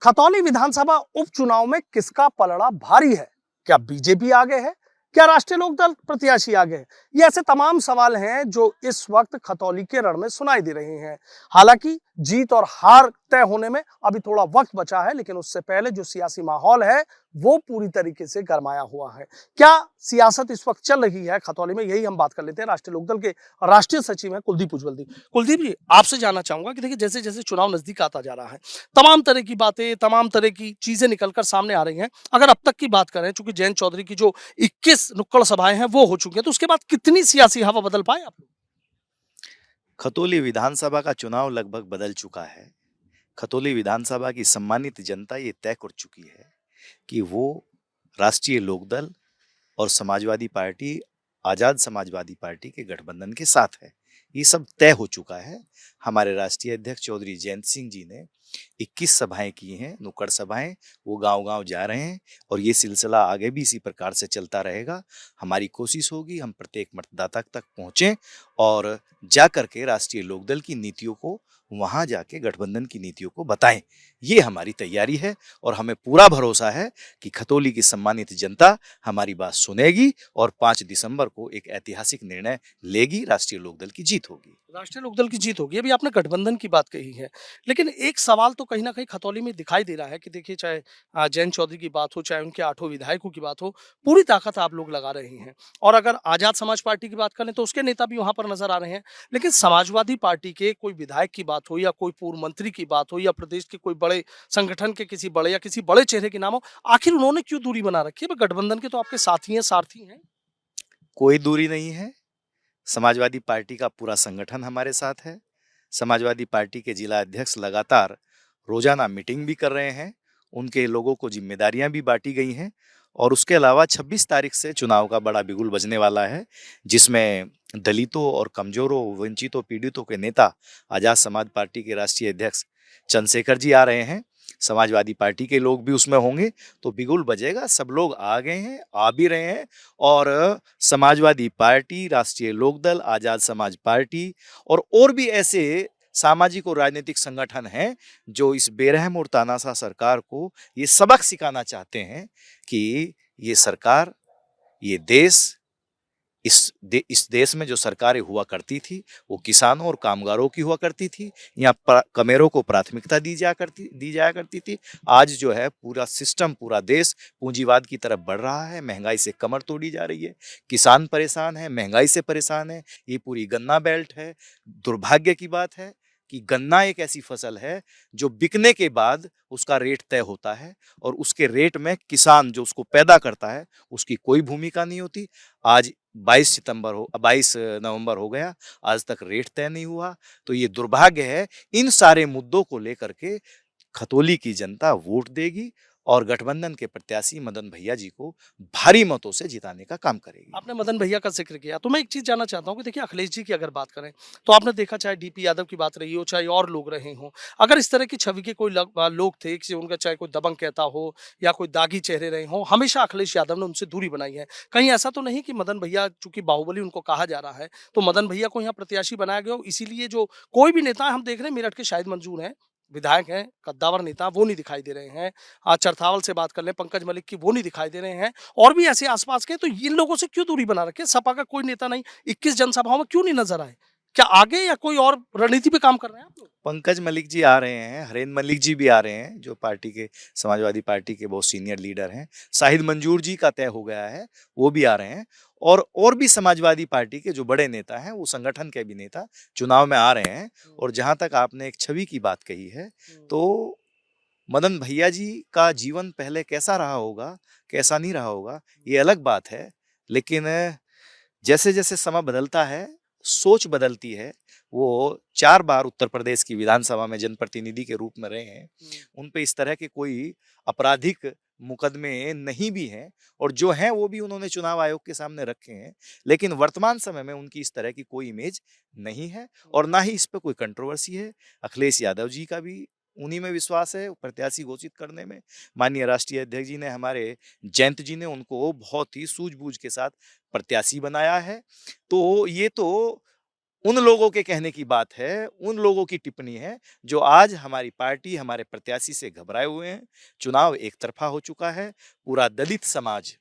खतौली विधानसभा उपचुनाव में किसका पलड़ा भारी है? क्या बीजेपी आगे है? क्या राष्ट्रीय लोकदल प्रत्याशी आगे है? ये ऐसे तमाम सवाल हैं जो इस वक्त खतौली के रण में सुनाई दे रहे हैं। हालांकि जीत और हार तय होने में अभी थोड़ा वक्त बचा है, लेकिन उससे पहले जो सियासी माहौल है वो पूरी तरीके से गरमाया हुआ है। क्या सियासत इस वक्त चल रही है खतौली में, यही हम बात कर लेते हैं। राष्ट्रीय लोकदल के राष्ट्रीय सचिव हैं कुलदीप उज्ज्वल जी। कुलदीप जी, आपसे जानना चाहूंगा कि देखिए, जैसे जैसे चुनाव नजदीक आता जा रहा है, तमाम तरह की बातें, तमाम तरह की चीजें निकलकर सामने आ रही हैं। अगर अब तक की बात करें, चूंकि जयंत चौधरी की जो 21 नुक्कड़ सभाएं हैं वो हो चुकी हैं, तो उसके बाद कितनी सियासी हवा बदल पाए आप लोग? खतौली विधानसभा का चुनाव लगभग बदल चुका है। खतौली विधानसभा की सम्मानित जनता ये तय कर चुकी है कि वो राष्ट्रीय लोकदल और समाजवादी पार्टी, आजाद समाजवादी पार्टी के गठबंधन के साथ है। ये सब तय हो चुका है। हमारे राष्ट्रीय अध्यक्ष चौधरी जयंत सिंह जी ने 21 सभाएं की हैं, नुक्कड़ सभाएं। वो गांव-गांव जा रहे हैं और ये सिलसिला आगे भी इसी प्रकार से चलता रहेगा। हमारी कोशिश होगी हम प्रत्येक मतदाता तक पहुंचें और जा करके राष्ट्रीय लोकदल की नीतियों को, वहां जाके गठबंधन की नीतियों को बताएं। ये हमारी तैयारी है और हमें पूरा भरोसा है कि खतौली की सम्मानित जनता हमारी बात सुनेगी और 5 दिसंबर को एक ऐतिहासिक निर्णय लेगी, राष्ट्रीय लोकदल की जीत होगी। राष्ट्रीय लोकदल की जीत होगी। अभी आपने गठबंधन की बात कही है, लेकिन एक सवाल तो कहीं न कहीं खतौली में दिखाई दे रहा है कि देखिए, चाहे जयंत चौधरी की बात हो, चाहे उनके 8 विधायकों की बात हो, पूरी ताकत आप लोग लगा रहे हैं। और अगर आजाद समाज पार्टी की बात करें तो उसके नेता भी वहाँ पर नज़र आ रहे हैं। लेकिन समाजवादी पार्टी के कोई विधायक की बात हो या कोई पूर्व मंत्री की बात हो या प्रदेश के कोई बड़े संगठन के किसी बड़े या किसी बड़े चेहरे के नाम हो, आखिर उन्होंने क्यों दूरी बना रखी है? गठबंधन के तो आपके साथी हैं, सारथी हैं। कोई दूरी नहीं है। समाजवादी पार्टी का पूरा संगठन हमारे साथ है। समाजवादी पार्टी के जिला अध्यक्ष लगातार रोजाना मीटिंग भी कर रहे हैं। उनके लोगों को जिम्मेदारियां भी बांटी गई हैं और उसके अलावा 26 तारीख से चुनाव का बड़ा बिगुल बजने वाला है, जिसमें दलितों और कमजोरों, वंचितों, पीड़ितों के नेता आजाद समाज पार्टी के राष्ट्रीय अध्यक्ष चंद्रशेखर जी आ रहे हैं। समाजवादी पार्टी के लोग भी उसमें होंगे। तो बिगुल बजेगा। सब लोग आ गए हैं, आ भी रहे हैं। और समाजवादी पार्टी, राष्ट्रीय लोकदल, आजाद समाज पार्टी और भी ऐसे सामाजिक और राजनीतिक संगठन हैं जो इस बेरहम और तानाशाह सरकार को ये सबक सिखाना चाहते हैं कि ये सरकार, ये देश, इस देश में जो सरकारें हुआ करती थी वो किसानों और कामगारों की हुआ करती थी। यहाँ कमेरों को प्राथमिकता दी जाया करती थी। आज जो है पूरा सिस्टम, पूरा देश पूंजीवाद की तरफ बढ़ रहा है। महंगाई से कमर तोड़ी जा रही है। किसान परेशान है, महंगाई से परेशान है। ये पूरी गन्ना बेल्ट है। दुर्भाग्य की बात है कि गन्ना एक ऐसी फसल है जो बिकने के बाद उसका रेट तय होता है और उसके रेट में किसान जो उसको पैदा करता है उसकी कोई भूमिका नहीं होती। आज 22 नवंबर हो गया, आज तक रेट तय नहीं हुआ। तो ये दुर्भाग्य है। इन सारे मुद्दों को लेकर के खतौली की जनता वोट देगी और गठबंधन के प्रत्याशी मदन भैया जी को भारी मतों से जिताने का काम करेगी। आपने मदन भैया का ज़िक्र किया, तो मैं एक चीज़ जानना चाहता हूँ कि देखिए, अखिलेश जी की अगर बात करें, तो आपने देखा चाहे डीपी यादव की बात रही हो, चाहे और लोग रहे हों, अगर इस तरह की छवि के कोई लोग थे कि उनका चाहे कोई दबंग कहता हो या कोई दागी चेहरे रहे हों, हमेशा अखिलेश यादव ने उनसे दूरी बनाई है। कहीं ऐसा तो नहीं कि मदन भैया, चूँकि बाहुबली उनको कहा जा रहा है, तो मदन भैया को यहाँ प्रत्याशी बनाया गया हो, इसीलिए जो कोई भी नेता हम देख रहे हैं मेरठ के शाहिद मंजूर हैं, विधायक हैं, कद्दावर नेता, वो नहीं दिखाई दे रहे हैं। चरथावल से बात कर लें, पंकज मलिक की, वो नहीं दिखाई दे रहे हैं। और भी ऐसे आस-पास के, तो इन लोगों से क्यों दूरी बना रखी है? सपा का कोई नेता नहीं, 21 जनसभाओं में क्यों नहीं नज़र आए? क्या आगे या कोई और रणनीति पे काम कर रहे हैं आप लोग? पंकज मलिक जी आ रहे हैं, हरेंद्र मलिक जी भी आ रहे हैं, जो पार्टी के, समाजवादी पार्टी के बहुत सीनियर लीडर हैं। शाहिद मंजूर जी का तय हो गया है, वो भी आ रहे हैं। और भी समाजवादी पार्टी के जो बड़े नेता हैं, वो संगठन के भी नेता चुनाव में आ रहे हैं। और जहां तक आपने एक छवि की बात कही है, तो मदन भैया जी का जीवन पहले कैसा रहा होगा, कैसा नहीं रहा होगा, ये अलग बात है। लेकिन जैसे जैसे समय बदलता है, सोच बदलती है। वो 4 बार उत्तर प्रदेश की विधानसभा में जनप्रतिनिधि के रूप में रहे हैं। उन पे इस तरह के कोई आपराधिक मुकदमे नहीं भी हैं और जो हैं वो भी उन्होंने चुनाव आयोग के सामने रखे हैं। लेकिन वर्तमान समय में उनकी इस तरह की कोई इमेज नहीं है और ना ही इस पे कोई कंट्रोवर्सी है। अखिलेश यादव जी का भी उन्हीं में विश्वास है प्रत्याशी घोषित करने में। माननीय राष्ट्रीय अध्यक्ष जी ने, हमारे जयंत जी ने उनको बहुत ही सूझबूझ के साथ प्रत्याशी बनाया है। तो ये तो उन लोगों के कहने की बात है, उन लोगों की टिप्पणी है जो आज हमारी पार्टी, हमारे प्रत्याशी से घबराए हुए हैं। चुनाव एक तरफा हो चुका है। पूरा दलित समाज,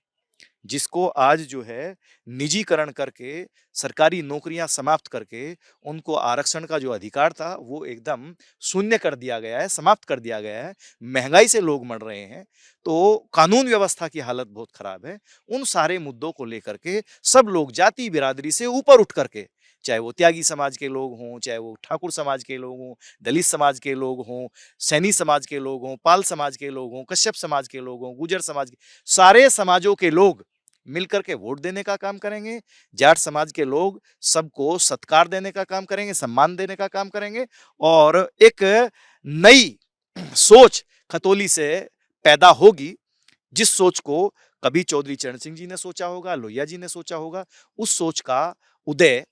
जिसको आज जो है निजीकरण करके, सरकारी नौकरियां समाप्त करके, उनको आरक्षण का जो अधिकार था वो एकदम शून्य कर दिया गया है, समाप्त कर दिया गया है। महंगाई से लोग मर रहे हैं, तो कानून व्यवस्था की हालत बहुत खराब है। उन सारे मुद्दों को लेकर के सब लोग जाति बिरादरी से ऊपर उठ करके, चाहे वो त्यागी समाज के लोग हों, चाहे वो ठाकुर समाज के लोग हों, दलित समाज के लोग हों, सैनी समाज के लोग हों, पाल समाज के लोग हों, कश्यप समाज के लोग हों, गुर्जर समाज के, सारे समाजों के लोग मिलकर के वोट देने का काम करेंगे। जाट समाज के लोग सबको सत्कार देने का काम करेंगे, सम्मान देने का काम करेंगे, और एक नई सोच खतौली से पैदा होगी, जिस सोच को कभी चौधरी चरण सिंह जी ने सोचा होगा, लोहिया जी ने सोचा होगा। उस सोच का उदय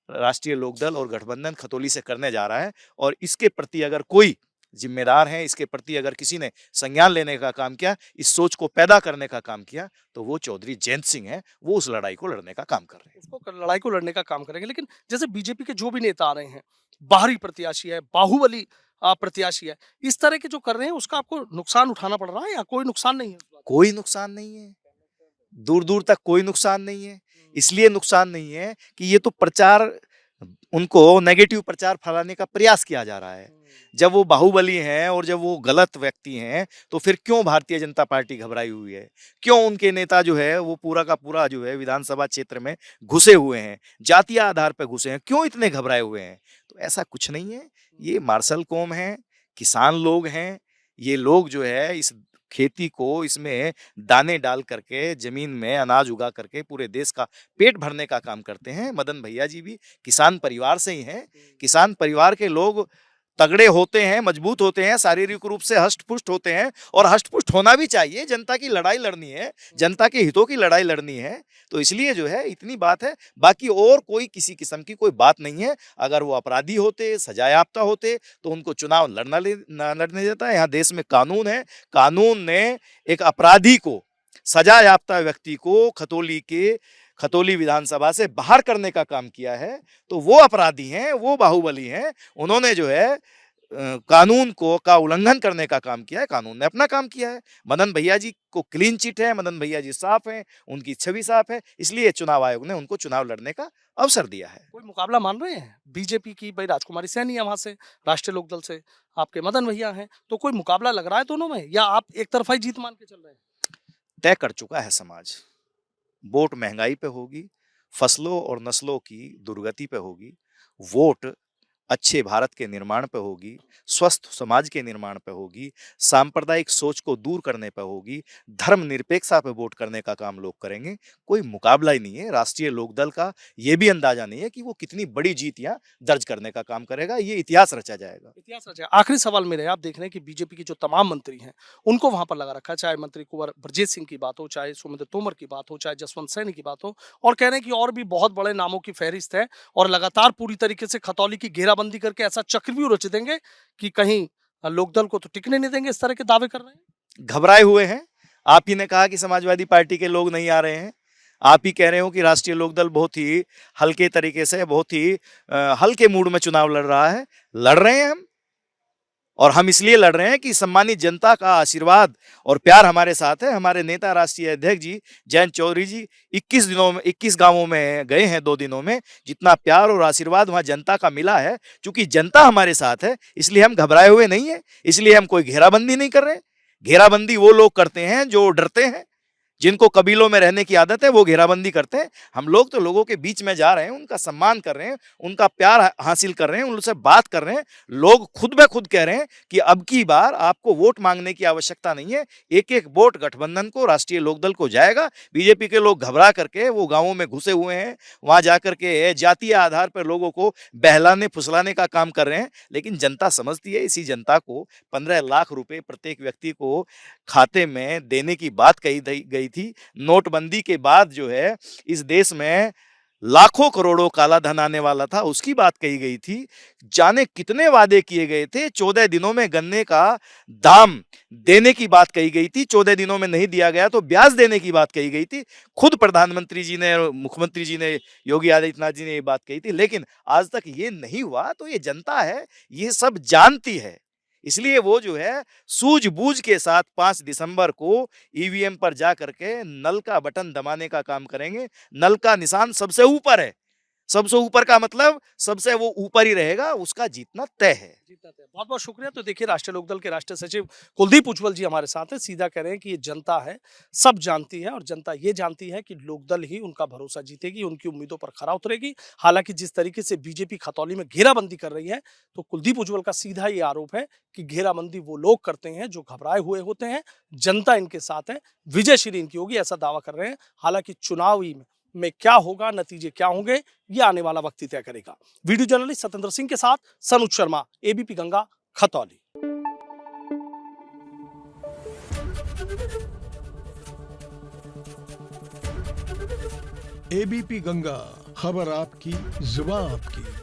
राष्ट्रीय लोकदल और गठबंधन खतौली से करने जा रहा है, और इसके प्रति अगर कोई जिम्मेदार है, इसके प्रति अगर किसी ने संज्ञान लेने का काम किया, इस सोच को पैदा करने का काम किया, तो वो चौधरी जयंत सिंह है। वो उस लड़ाई को लड़ने का काम कर रहे हैं। उसको लड़ाई को लड़ने का काम करेंगे। लेकिन जैसे बीजेपी के जो भी नेता आ रहे हैं, बाहरी प्रत्याशी है, बाहुबली प्रत्याशी है, इस तरह के जो कर रहे हैं उसका आपको नुकसान उठाना पड़ रहा है या कोई नुकसान नहीं है उस बात का? कोई नुकसान नहीं है, दूर दूर तक कोई नुकसान नहीं है। इसलिए नुकसान नहीं है कि ये तो प्रचार, उनको नेगेटिव प्रचार फैलाने का प्रयास किया जा रहा है। जब वो बाहुबली हैं और जब वो गलत व्यक्ति हैं, तो फिर क्यों भारतीय जनता पार्टी घबराई हुई है? क्यों उनके नेता जो है वो पूरा का पूरा जो है विधानसभा क्षेत्र में घुसे हुए हैं, जातीय आधार पर घुसे हैं? क्यों इतने घबराए हुए हैं? तो ऐसा कुछ नहीं है। ये मार्शल कौम है, किसान लोग हैं। ये लोग जो है इस खेती को, इसमें दाने डाल करके, जमीन में अनाज उगा करके पूरे देश का पेट भरने का काम करते हैं। मदन भैया जी भी किसान परिवार से ही हैं। किसान परिवार के लोग तगड़े होते हैं, मजबूत होते हैं, शारीरिक रूप से हष्ट-पुष्ट होते हैं, और हष्ट-पुष्ट होना भी चाहिए। जनता की लड़ाई लड़नी है, जनता के हितों की लड़ाई लड़नी है, तो इसलिए जो है इतनी बात है। बाकी और कोई किसी किस्म की कोई बात नहीं है। अगर वो अपराधी होते, सजायाफ्ता होते, तो उनको चुनाव ना लड़ने देता है। यहाँ देश में कानून है। कानून ने एक अपराधी को, सजायाफ्ता व्यक्ति को खतौली विधानसभा से बाहर करने का काम किया है। तो वो अपराधी हैं, वो बाहुबली हैं। उन्होंने जो है कानून को का उल्लंघन करने का काम किया है। कानून ने अपना काम किया है। मदन भैया जी को क्लीन चिट है, मदन भैया जी साफ हैं, उनकी छवि साफ है, इसलिए चुनाव आयोग ने उनको चुनाव लड़ने का अवसर दिया है। कोई मुकाबला मान रहे हैं बीजेपी की? भाई राजकुमारी सैनी है वहां से, राष्ट्रीय लोकदल से आपके मदन भैया हैं, तो कोई मुकाबला लग रहा है दोनों में, या आप एक तरफा ही जीत मान के चल रहे हैं? तय कर चुका है समाज। वोट महंगाई पे होगी, फसलों और नस्लों की दुर्गति पे होगी, वोट अच्छे भारत के निर्माण पे होगी, स्वस्थ समाज के निर्माण पे होगी, सांप्रदायिक सोच को दूर करने पे होगी, धर्मनिरपेक्षता पे वोट करने का काम लोग करेंगे। कोई मुकाबला ही नहीं है। राष्ट्रीय लोकदल का ये भी अंदाजा नहीं है कि वो कितनी बड़ी जीत यहाँ दर्ज करने का काम करेगा। ये इतिहास रचा जाएगा। इतिहास रचा। आखिरी सवाल मेरा है, आप देख रहे हैं कि बीजेपी की जो तमाम मंत्री हैं उनको वहां पर लगा रखा है, चाहे मंत्री कुंवर ब्रजेश सिंह की बात हो, चाहे सुमित्रा तोमर की बात हो, चाहे जसवंत सैनी की बात हो, और कह रहे हैं कि और भी बहुत बड़े नामों की फहरिस्त है, और लगातार पूरी तरीके से खतौली की घेराबंदी करके ऐसा चक्रव्यूह रच देंगे कि कहीं लोकदल को तो टिकने नहीं देंगे। इस तरह के दावे कर रहे हैं। घबराए हुए हैं। आप ही ने कहा कि समाजवादी पार्टी के लोग नहीं आ रहे हैं। आप ही कह रहे हो कि राष्ट्रीय लोकदल बहुत ही हल्के तरीके से, बहुत ही हल्के मूड में चुनाव लड़ रहा है। लड़ रहे हैं हम, और हम इसलिए लड़ रहे हैं कि सम्मानित जनता का आशीर्वाद और प्यार हमारे साथ है। हमारे नेता राष्ट्रीय अध्यक्ष जी जयंत चौधरी जी 21 गांवों में गए हैं 2 दिनों में। जितना प्यार और आशीर्वाद वहां जनता का मिला है, क्योंकि जनता हमारे साथ है, इसलिए हम घबराए हुए नहीं है। इसलिए हम कोई घेराबंदी नहीं कर रहे। घेराबंदी वो लोग करते हैं जो डरते हैं, जिनको कबीलों में रहने की आदत है, वो घेराबंदी करते हैं। हम लोग तो लोगों के बीच में जा रहे हैं, उनका सम्मान कर रहे हैं, उनका प्यार हासिल कर रहे हैं, उनसे बात कर रहे हैं। लोग खुद ब खुद कह रहे हैं कि अब की बार आपको वोट मांगने की आवश्यकता नहीं है। एक एक वोट गठबंधन को, राष्ट्रीय लोकदल को जाएगा। बीजेपी के लोग घबरा करके वो गांवों में घुसे हुए हैं, वहां जाकर के जातीय आधार पर लोगों को बहलाने फुसलाने का काम कर रहे हैं। लेकिन जनता समझती है। इसी जनता को 15 लाख रुपए प्रत्येक व्यक्ति को खाते में देने की बात कही गई थी। नोटबंदी के बाद जो है इस देश में लाखों करोड़ों काला धन आने वाला था, उसकी बात कही गई थी। जाने कितने वादे किए गए थे। 14 दिनों में गन्ने का दाम देने की बात कही गई थी। 14 दिनों में नहीं दिया गया तो ब्याज देने की बात कही गई थी। खुद प्रधानमंत्री जी ने, मुख्यमंत्री जी ने, योगी आदित्यनाथ जी ने ये बात कही थी, लेकिन आज तक ये नहीं हुआ। तो ये जनता है, ये सब जानती है। इसलिए वो जो है सूझबूझ के साथ 5 दिसंबर को ईवीएम पर जा करके नल का बटन दबाने का काम करेंगे। नल का निशान सबसे ऊपर है। सबसे ऊपर का मतलब सबसे वो ऊपर ही रहेगा, उसका जीतना तय है। बहुत बहुत शुक्रिया। तो देखिए, राष्ट्रीय लोकदल के राष्ट्रीय सचिव कुलदीप उज्ज्वल जी हमारे साथ हैं। सीधा कह रहे हैं कि ये जनता है, सब जानती है और जनता ये जानती है कि लोकदल ही उनका भरोसा जीतेगी, उनकी उम्मीदों पर खरा उतरेगी। हालांकि जिस तरीके से बीजेपी खतौली में घेराबंदी कर रही है, तो कुलदीप उज्ज्वल का सीधा ये आरोप है कि घेराबंदी वो लोग करते हैं जो घबराए हुए होते हैं। जनता इनके साथ है, विजयश्री इनकी होगी, ऐसा दावा कर रहे हैं। हालांकि चुनावी में क्या होगा, नतीजे क्या होंगे, ये आने वाला वक्त ही तय करेगा। वीडियो जर्नलिस्ट सत्येंद्र सिंह के साथ सनुज शर्मा, एबीपी गंगा, खतौली। एबीपी गंगा, खबर आपकी, जुबान आपकी।